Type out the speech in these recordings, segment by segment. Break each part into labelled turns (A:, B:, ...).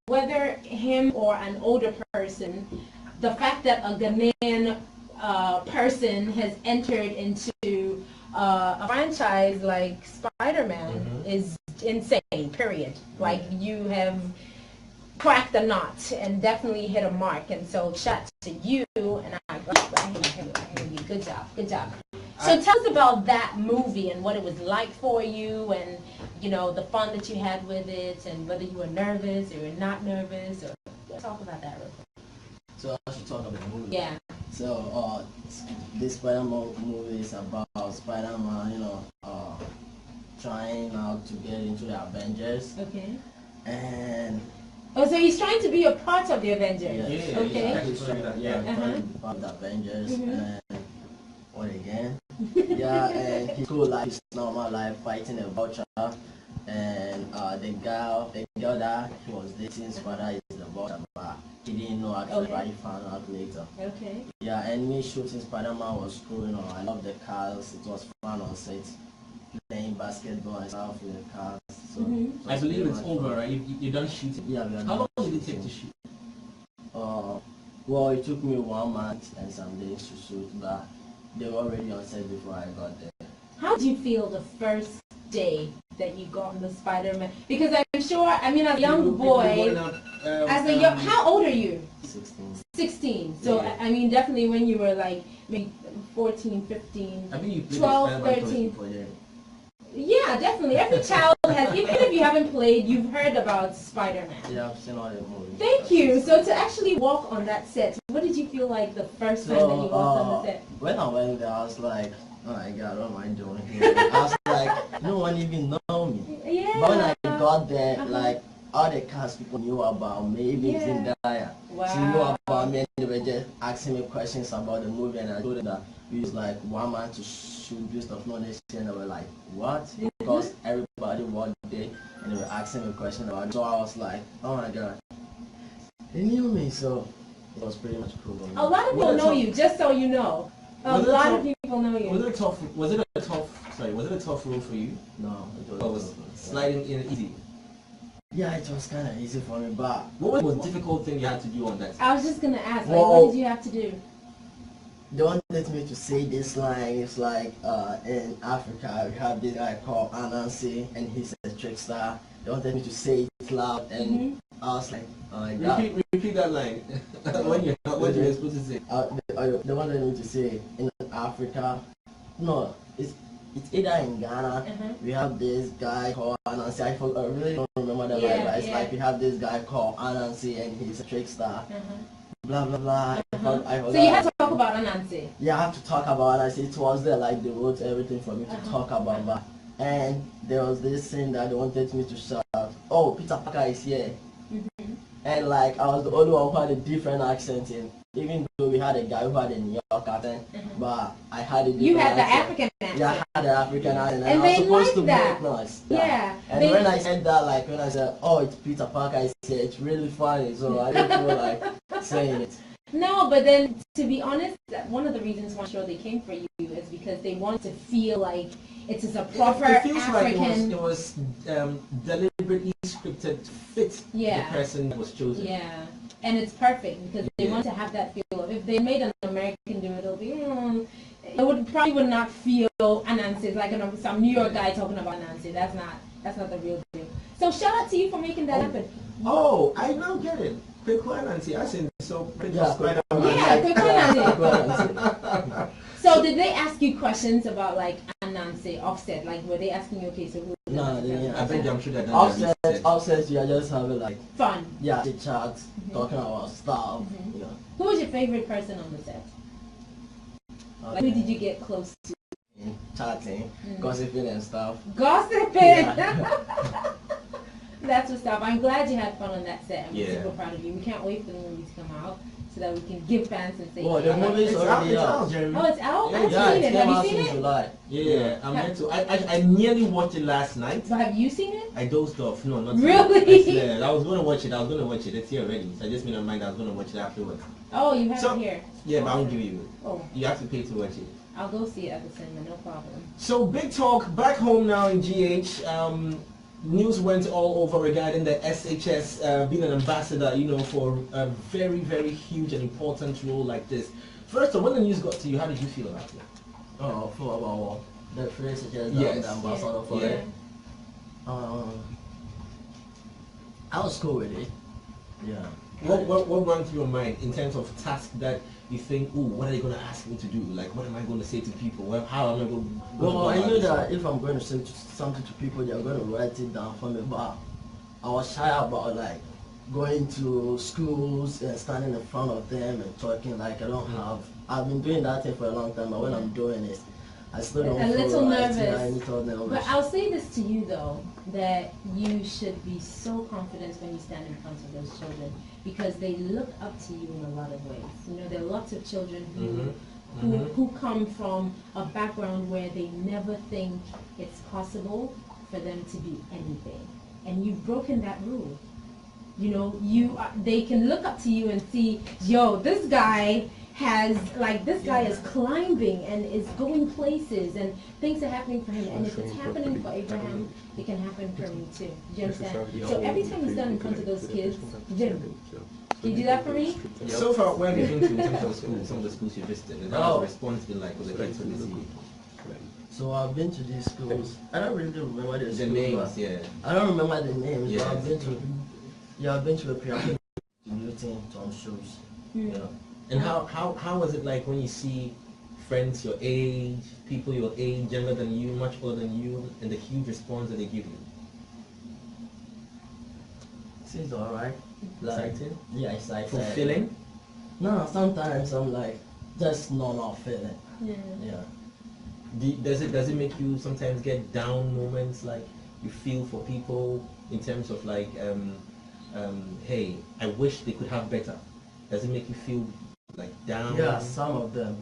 A: whether him or an older person, the fact that a Ghanaian person has entered into a franchise like Spider-Man is insane, period. Like, you have cracked the nut and definitely hit a mark, and so shout to you, and I hear you. Good job, good job. So tell us about that movie and what it was like for you, and you know, the fun that you had with it, and whether you were nervous or you were not nervous, or let's talk about that real quick.
B: So I should talk about the movie.
A: Yeah.
B: So this Spider-Man movie is about Spider-Man, you know, trying out to get into the Avengers.
A: Okay.
B: And
A: oh, so he's trying to be a part of the Avengers.
B: Yeah,
A: okay.
B: He's trying to be part of the Avengers. And what again? Yeah, and he could like his normal life fighting a vulture. And the girl that he was dating, Spider is the vulture, but he didn't know actually, but he found out later.
A: Okay.
B: Yeah, and me shooting Spider-Man was cool, you know, I love the cars, it was fun on set, playing basketball and stuff with the cars. So
C: I believe it's over, right? You done shooting?
B: Yeah, we are.
C: How long did it take to shoot?
B: Well, it took me 1 month and some days to shoot, but they were already on set before I got there.
A: How did you feel the first day that you got on the Spider-Man? Because I'm sure, I mean, as a young boy, how old are you?
B: 16.
A: 16. So, yeah. I mean, definitely when you were like maybe 14, 15,
C: I mean, you
A: 12, 13. Yeah, definitely. Every child has, even if you haven't played, you've heard about Spider-Man.
B: Yeah, I've seen all the movies.
A: Thank you. So to actually walk on that set, what did you feel like the first time that you walked on the set?
B: When I went there, I was like, oh my God, what am I doing here? I was like, no one even know me.
A: Yeah.
B: But when I got there, like, all the cast people knew about me, even Zendaya.
A: Wow.
B: She knew about me, and they were just asking me questions about the movie, and I told them that we used like 1 month to shoot this stuff, not next year, and they were like, what? Because everybody was there, and they were asking me questions about it. So I was like, oh my God. They knew me, so it was pretty much cool.
A: A lot of people know you, just so you know. A lot of people know you.
C: Was it a tough role for you?
B: No,
C: it was sliding in easy.
B: Yeah, it was kind of easy for me, but
C: what was the most difficult thing you had to do on that?
A: I was just gonna ask, like, what did you have to do?
B: They wanted me to say this line. It's like in Africa we have this guy called Anansi, and he's a trickster. They wanted me to say it loud, and I was like, oh my God.
C: Repeat that line. What you were supposed to say?
B: They wanted me to say in Africa. No, it's either in Ghana. We have this guy called Anansi. I really don't remember the line, but it's like we have this guy called Anansi, and he's a trickster. Blah blah blah.
A: So you had to talk about Anansi.
B: Yeah, I have to talk about Anansi. It was there, like they wrote everything for me to talk about. But and there was this scene that they wanted me to shout, "Oh, Peter Parker is here!" And like I was the only one who had a different accent in. Even though we had a guy who had a New York accent, but I had a different
A: You had the
B: accent.
A: African accent.
B: Yeah, I had the African accent,
A: and
B: I was
A: they
B: supposed to
A: that.
B: make noise.
A: Yeah.
B: And when I said that, like when I said, "Oh, it's Peter Parker," I said it's really funny, so I didn't feel like saying it.
A: No, but then to be honest, one of the reasons why I'm sure they came for you is because they want to feel like it's just a proper
C: it feels
A: African.
C: Like it was deliberately scripted to fit the person that was chosen.
A: Yeah, and it's perfect because they want to have that feel of, if they made an American do it, it'll be, it probably would not feel Anansi. It's like some New York guy talking about Anansi. That's not the real deal. So shout out to you for making that happen.
C: Oh, I now get it. Quick Anansi, I said so.
A: Yeah, quick Anansi. So did they ask you questions about like Anansi, Offset? Like were they asking you, okay, so who?
B: No, they didn't.
C: I bet I'm sure that
B: Offset, we are just having like
A: fun.
B: Yeah, the chat, talking about stuff. Yeah.
A: Who was your favorite person on the set? Like, who did you get close to?
B: Chatting, gossiping and stuff.
A: Gossiping. Yeah. That's what's up. I'm glad you had fun on that set. I'm super proud of you. We can't wait for the movie to come out so that we can give fans and say,
B: oh, the movie's already out.
A: Oh, it's out?
B: Yeah,
A: I've seen it. Have you seen it?
B: July.
C: Yeah, I meant to. I nearly watched it last night.
A: But have you seen it?
C: I dozed off. No, not
A: really.
C: I was going to watch it. It's here already. So I just made my mind I was going to watch it afterwards.
A: Oh, you have it here?
C: Yeah, but I won't give you.
A: Oh.
C: You have to pay to watch it.
A: I'll go see it at the cinema, no problem.
C: So big talk back home now in GH. news went all over regarding the SHS being an ambassador, you know, for a very, very huge and important role like this. First of all, when the news got to you, how did you feel about it?
B: Oh, for about the phrase SHS,
C: Yes.
B: the ambassador for it. I was cool with it. Yeah.
C: What ran through your mind in terms of tasks that you think, oh, what are they going to ask me to do? Like, what am I going to say to people? Well, how am I going to
B: Well, I knew that
C: one?
B: if I'm going to say something to people, they're going to write it down for me. But I was shy about like going to schools and standing in front of them and talking. Like I don't have. I've been doing that thing for a long time, but when I'm doing it, I still don't
A: a
B: feel
A: little
B: right.
A: nervous.
B: Yeah, a little nervous.
A: But I'll say this to you though, that you should be so confident when you stand in front of those children, because they look up to you in a lot of ways. You know, there are lots of children who come from a background where they never think it's possible for them to be anything, and you've broken that rule. You know, they can look up to you and see, yo, this guy is climbing and is going places, and things are happening for him, and if it's happening for Abraham, it can happen for me too. Do you understand? So every time you stand in front of those kids, Jim, you do that for me?
C: So far, where have you been to in terms of schools, some of the schools you visited, and how has the response been like for the kids when they see you?
B: So I've been to these schools. I don't really remember the
C: names, yeah.
B: I don't remember the names,
C: Yeah.
B: but I've been to a pyramid meeting, some shows.
C: Yeah. And how was it like when you see friends your age, people your age, younger than you, much older than you, and the huge response that they give you?
B: Seems alright.
C: Exciting?
B: Yeah, exciting.
C: Fulfilling?
B: No, sometimes I'm like just not feeling. Yeah.
C: Does it make you sometimes get down moments, like you feel for people in terms of like, hey, I wish they could have better? Does it make you feel like down?
B: Yeah, some of them.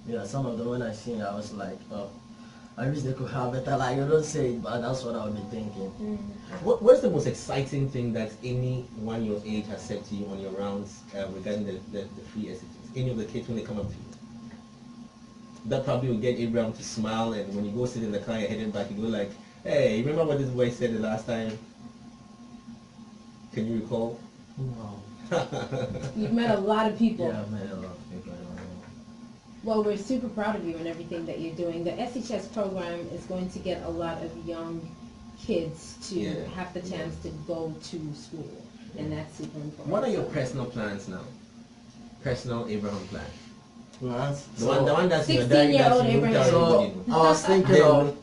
B: Yeah, some of them when I sing, I was like, oh, I wish they could have better. Like, you don't say it, but that's what I would be thinking.
C: What's the most exciting thing that anyone your age has said to you on your rounds regarding the free SHS? Any of the kids when they come up to you? That probably will get Abraham to smile, and when you go sit in the car, you're heading back, you go like, hey, remember what this boy said the last time? Can you recall?
B: No.
A: You've met a lot of people.
B: Yeah, I've met a lot of people.
A: Well, we're super proud of you and everything that you're doing. The SHS program is going to get a lot of young kids to have the chance to go to school, and that's super important.
C: What are your personal plans now? Personal Abraham plan?
B: Plans?
C: The one that's in your
A: 16-year-old
C: diary
A: Abraham.
B: So, I was thinking of,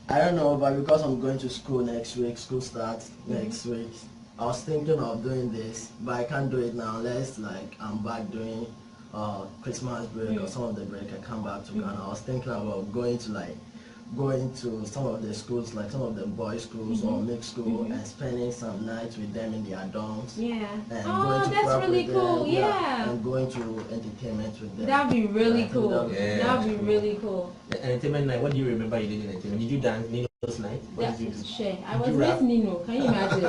B: I don't know, but because I'm going to school next week, school starts next week, I was thinking of doing this, but I can't do it now unless like I'm back doing Christmas break or some of the break. I come back to Ghana. I was thinking about going to some of the schools, like some of the boys' schools or mixed school, and spending some nights with them in their dorms.
A: Yeah.
B: And
A: Oh,
B: going to
A: that's
B: club
A: really
B: with
A: cool.
B: them,
A: Yeah.
B: and going to entertainment with them.
A: That'd be really
B: I think
A: cool.
B: that'd
A: That'd be really cool.
C: The entertainment night, what do you remember you did in entertainment? Did you dance Nino's night? What did you do?
A: Shit, I
C: Did
A: was
C: you
A: with
C: rap?
A: Nino. Can you imagine?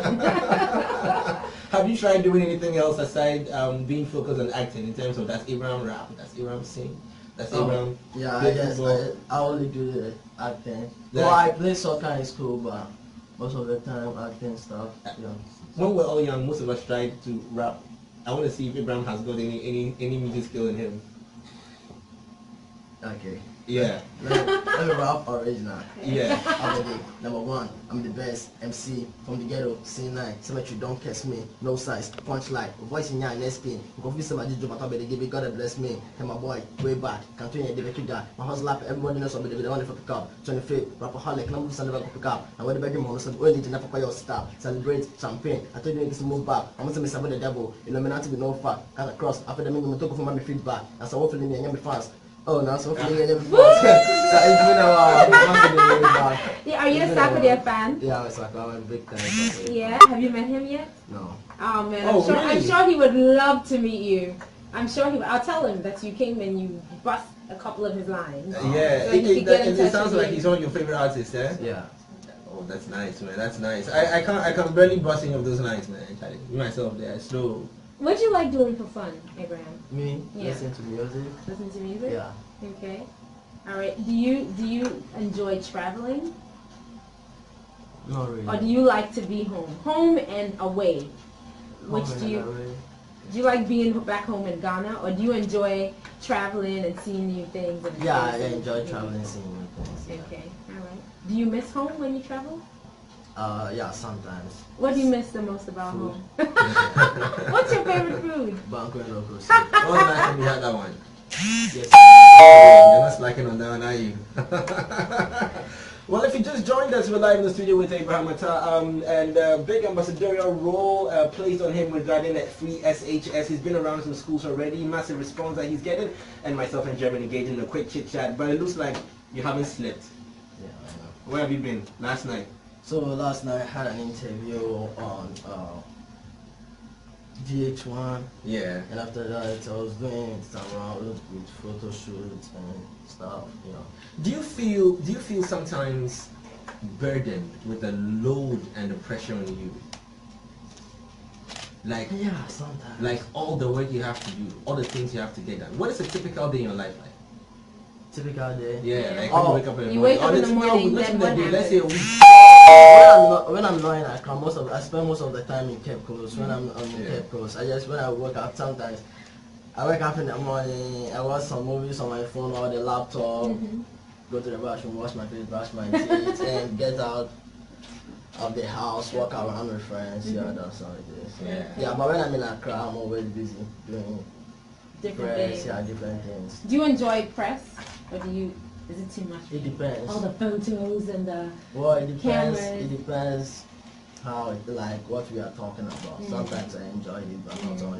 C: Have you tried doing anything else aside being focused on acting in terms of that's Abraham rap, that's Abraham sing, that's Abraham
B: Yeah,
C: play
B: I guess
C: football?
B: I only do the acting.
C: Yeah.
B: Well, I play soccer in school, but most of the time acting stuff. Yeah.
C: When we're all young, most of us tried to rap. I want to see if Abraham has got any music skill in him.
B: Okay.
C: Yeah.
B: Let me rap original.
C: Yeah.
B: I'm the number one. I'm the best MC from the ghetto. C9. Symmetry, don't catch me. No size. Punchline. Voice in your next spin. Confuse somebody to my top. They give me God bless me. And my boy, way back. Can't turn your day guy. My hustle up. Everybody knows what they want to pick up. 25th. Rapaholic. Number son never pick up. And when the bedroom house, only to never call your star. Celebrate champagne. I told you to move back. I'm going to miss about the devil. Illuminati with no fact. Cut across. After the minimum, took from my feedback. And so hopefully me and me fans. Oh, now so feeling any fans. So it's been a while.
A: Yeah, are you a Saturday fan?
B: Yeah, it's like I'm a big time.
A: Yeah. Have you met him yet?
B: No.
A: Oh man,
C: Oh,
A: I'm
C: really?
A: sure he would love to meet you. I'm sure he. I'll tell him that you came and you bust a couple of his lines.
C: Yeah.
A: So he could get in
C: It
A: touch
C: sounds
A: with
C: like
A: you.
C: he's one of your favorite artists, eh?
B: Yeah.
C: Oh, that's nice, man. That's nice. I can barely bust any of those lines, man. Me myself, they are slow.
A: What do you like doing for fun, Abraham?
B: Me?
A: Yeah.
B: Listen to music?
A: Listen to music?
B: Yeah.
A: Okay. All right. Do you enjoy traveling?
B: Not really.
A: Or do you like to be home? Home and away. Which
B: Home
A: do
B: and
A: you...
B: away.
A: Do you like being back home in Ghana, or do you enjoy traveling and seeing new things? And
B: Yeah, I
A: places?
B: enjoy traveling, seeing new things. Yeah.
A: Okay, all right. Do you miss home when you travel?
B: Yeah, sometimes.
A: What do you miss the most about
B: Food.
A: home? What's your favorite food?
B: Banco and local soup.
C: What was the last time you had that one?
B: Yes.
C: You're not slacking on that one, are you? Well, if you just joined us, we're live in the studio with Abraham Attah, and big ambassadorial role placed on him regarding that free SHS. He's been around some schools already, massive response that he's getting, and myself and Jeremy engaging in a quick chit chat. But it looks like you haven't slept.
B: Yeah, I know.
C: Where have you been last night?
B: So last night I had an interview on VH1.
C: Yeah.
B: And after that I was doing some round with photo shoots and stuff, you know.
C: Do you feel sometimes burdened with the load and the pressure on you? Like,
B: Yeah, sometimes.
C: like all the work you have to do, all the things you have to get done. What is a typical day in your life like?
B: Typical day.
C: Yeah, like
B: Oh,
C: when you wake up in the
A: you
C: morning.
A: wake up in the morning,
C: Let's
A: then
C: do
A: what
C: that day. Let's say a week.
B: When I'm not in Accra, I spend most of the time in Cape Coast. When I'm in
C: Yeah.
B: Cape Coast, when I wake up, sometimes I wake up in the morning, I watch some movies on my phone or the laptop, go to the bathroom, wash my face, brush my teeth, and get out of the house, walk around with friends. Yeah, that's how it is.
C: Yeah.
B: Yeah, but when I'm in Accra, I'm always busy doing
A: Different
B: press,
A: things.
B: yeah, different things.
A: Do you enjoy press, or is it too much?
B: It depends.
A: All the photos and the...
B: Well, it depends.
A: Cameras.
B: It depends how, like, what we are talking about. Sometimes I enjoy it, but not all the